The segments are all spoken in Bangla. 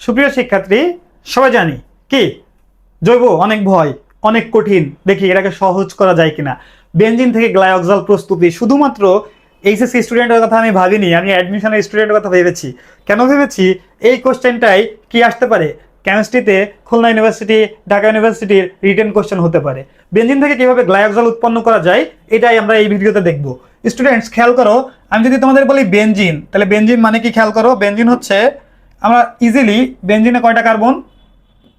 সুপ্রিয় শিক্ষার্থী, সবাই জানি কি জৈব অনেক ভয়, অনেক কঠিন। দেখি এটাকে সহজ করা যায় কিনা। বেনজিন থেকে গ্লাইঅক্সাল প্রস্তুতি শুধুমাত্র এইচএসসি স্টুডেন্টের কথা আমি ভাবিনি, আমি অ্যাডমিশনের স্টুডেন্টের কথা ভেবেছি। কেন ভেবেছি? এই কোশ্চেনটাই কি আসতে পারে কেমিস্ট্রিতে, খুলনা ইউনিভার্সিটি, ঢাকা ইউনিভার্সিটির রিটেন কোশ্চেন হতে পারে। বেনজিন থেকে কিভাবে গ্লাইঅক্সাল উৎপন্ন করা যায় এটাই আমরা এই ভিডিওতে দেখব। স্টুডেন্টস খেয়াল করো, আমি যদি তোমাদের বলি বেনজিন, তাহলে বেনজিন মানে কি খেয়াল করো। বেনজিন হচ্ছে, আমরা ইজিলি বেনজিনে কয়টা কার্বন?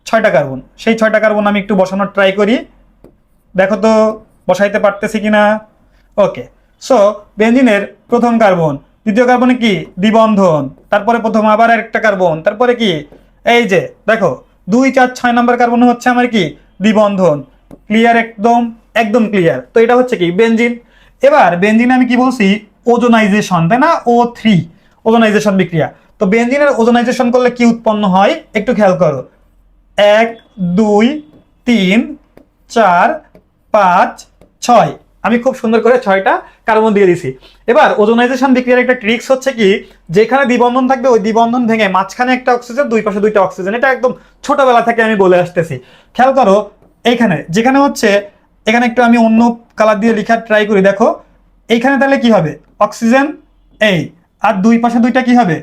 6টা কার্বন। সেই 6টা কার্বন আমি একটু বসানোর ট্রাই করি, দেখো তো বসাইতে পারতেছি কিনা। ওকে, সো বেনজিনের প্রথম কার্বন, দ্বিতীয় কার্বনে কি দ্বিবন্ধন, তারপরে প্রথম আবার একটা কার্বন, তারপরে কি এই যে দেখো 2 4 6 নাম্বার কার্বন হচ্ছে আমার কি দ্বিবন্ধন। ক্লিয়ার? একদম একদম ক্লিয়ার। তো এটা হচ্ছে কি বেনজিন। এবার বেনজিনে আমি কি বলছি? ওজোনাইজেশন, তাই না? O3 ওজোনাইজেশন বিক্রিয়া। তো বেনজিনের ওজোনাইজেশন করলে কি উৎপন্ন হয় একটু খেয়াল করো। 1 2 3 4 5 6, আমি খুব সুন্দর করে 6টা কার্বন দিয়ে দিছি। এবার ওজোনাইজেশন বিক্রিয়ার একটা ট্রিক্স হচ্ছে কি, যেখানে দ্বিবন্ধন থাকবে ওই দ্বিবন্ধন ভেঙে মাঝখানে একটা অক্সিজেন, দুই পাশে 2টা অক্সিজেন। এটা একদম ছোটবেলা থেকে আমি বলে আসতেছি। খেয়াল করো এইখানে, যেখানে হচ্ছে এখানে একটু আমি অন্য কালার দিয়ে লেখার ট্রাই করি। দেখো এইখানে তাহলে কি হবে? অক্সিজেন এই, আর দুই পাশে 2টা কি হবে?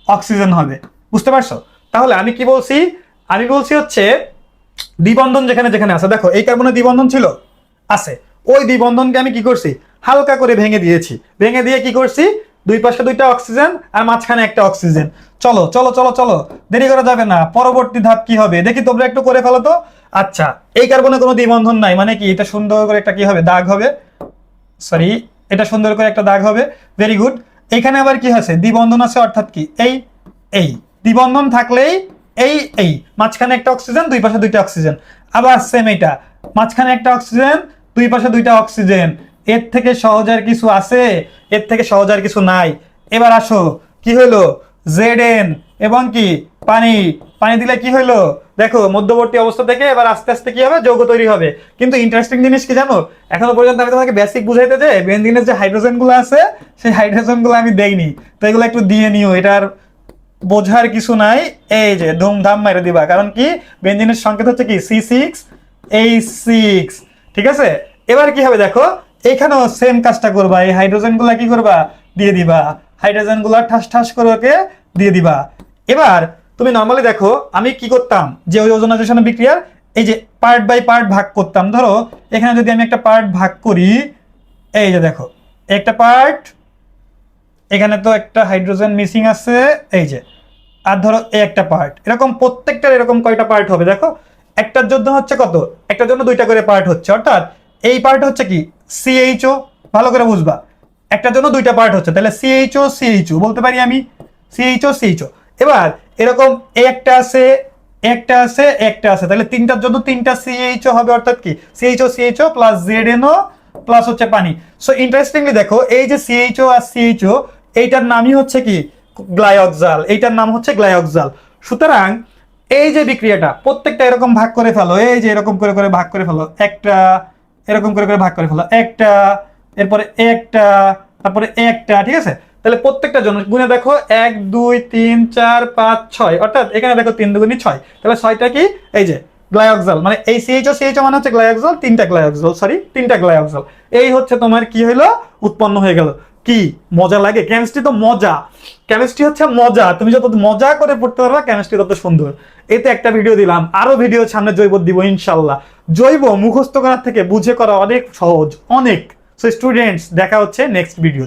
অক্সিজেন হবে। বুঝতে পারছো? তাহলে আমি কি বলছি? আমি বলছি হচ্ছে দ্বিবন্ধন যেখানে যেখানে আছে, দেখো এই কার্বনে দ্বিবন্ধন ছিল, আছে, ওই দ্বিবন্ধনকে আমি কি করছি? হালকা করে ভেঙে দিয়েছি। ভেঙে দিয়ে কি করছি? দুই পাশে 2টা অক্সিজেন আর মাঝখানে একটা অক্সিজেন। চলো চলো চলো চলো, দেরি করা যাবে না। পরবর্তী ধাপ কি হবে দেখি, তোমরা একটু করে ফেলো তো। আচ্ছা, এই কার্বনে কোনো দ্বিবন্ধন নাই, মানে কি এটা সুন্দর করে একটা কি হবে? দাগ হবে। সরি, এটা সুন্দর করে একটা দাগ হবে। Very good. এখানে আবার কি আছে? দ্বিবন্ধন আছে, অর্থাৎ কি এই দ্বিবন্ধন থাকলেই এই মাঝখানে একটা অক্সিজেন, দুই পাশে 2টা অক্সিজেন। আবার সেম এইটা, মাঝখানে একটা অক্সিজেন, দুই পাশে 2টা অক্সিজেন। এর থেকে সহজ আর কিছু আছে? এর থেকে সহজ আর কিছু নাই। এবার আসো, কি হলো? Zn এবং কি পানি। পানি দিলে কি হলো? দেখো মধ্যবর্তী অবস্থা থেকে এবার আস্তে আস্তে কি হবে? যৌগ তৈরি হবে। কিন্তু ইন্টারেস্টিং জিনিস কি জানো? এখনো পর্যন্ত আমি তোমাকে বেসিক বুঝাইতে যে বেনজিনের যে হাইড্রোজেন গুলো আছে, সেই হাইড্রোজেন গুলো আমি দেইনি। তো এগুলো একটু দিয়ে নিও, এটার বোঝার কিছু নাই। এই যে ধুমধাম মেরে দিবা, কারণ কি বেনজিনের সংকেত হচ্ছে কি C6H6। ঠিক আছে? এবার কি হবে দেখো, এখানেও সেম কাজটা করবা। এই হাইড্রোজেন গুলা কি করবা? দিয়ে দিবা। হাইড্রোজেন গুলা ঠাস ঠাস করে ওকে দিয়ে দিবা। এবার তুমি নর্মালি দেখো আমি কি করতাম, যে ওই ওজোনাইজেশন বিক্রিয়ার এই যে পার্ট বাই পার্ট ভাগ করতাম। ধরো এখানে যদি আমি একটা পার্ট ভাগ করি, এই যে দেখো একটা পার্ট, এখানে তো একটা হাইড্রোজেন মিসিং আছে, এই যে, আর ধরো এই একটা পার্ট। এরকম প্রত্যেকটার এরকম কয়টা পার্ট হবে দেখো। একটার জন্য হচ্ছে কত? একটার জন্য 2টা করে পার্ট হচ্ছে, অর্থাৎ এই পার্ট হচ্ছে কি CHO। ভালো করে বুঝবা, একটার জন্য 2টা পার্ট হচ্ছে, তাহলে CHO বলতে পারি আমি, CHO। এবার এরকম একটা আছে, একটা আছে, একটা আছে, তাহলে 3টার জন্য 3টা CHO হবে, অর্থাৎ কি CHO প্লাস ZNO প্লাস হচ্ছে পানি। সো ইন্টারেস্টিংলি দেখো, এই যে CHO আর CHO, এইটার নামই হচ্ছে কি গ্লাইঅক্সাল। এইটার নাম হচ্ছে গ্লাইঅক্সাল। সুতরাং এই যে বিক্রিয়াটা প্রত্যেকটা এরকম ভাগ করে ফেলো, এই যে এরকম করে করে ভাগ করে ফেলো, একটা এরকম করে করে ভাগ করে ফেলো, একটা, এরপরে একটা, তারপরে একটা। ঠিক আছে? তাহলে প্রত্যেকটা জন্য গুণে দেখো 1 2 3 4 5 6, অর্থাৎ এখানে দেখো 3 দুগুণী 6, তাহলে 6টা কি এই যে গ্লাইঅক্সাল। মানে এই CHO মানে হচ্ছে গ্লাইঅক্সাল, 3টা গ্লাইঅক্সাল। এই হচ্ছে তোমার কি হইলো? উৎপন্ন হয়ে গেল। কি মজা লাগে! কেমিস্ট্রি তো মজা, কেমিস্ট্রি হচ্ছে মজা। তুমি যত মজা করে পড়তে পারবা কেমিস্ট্রি তত সুন্দর। এতে একটা ভিডিও দিলাম, আরো ভিডিও সামনে জৈব দিব ইনশাল্লাহ। জৈব মুখস্থ করার থেকে বুঝে করা অনেক সহজ, অনেক। সো স্টুডেন্টস, দেখা হচ্ছে নেক্সট ভিডিও।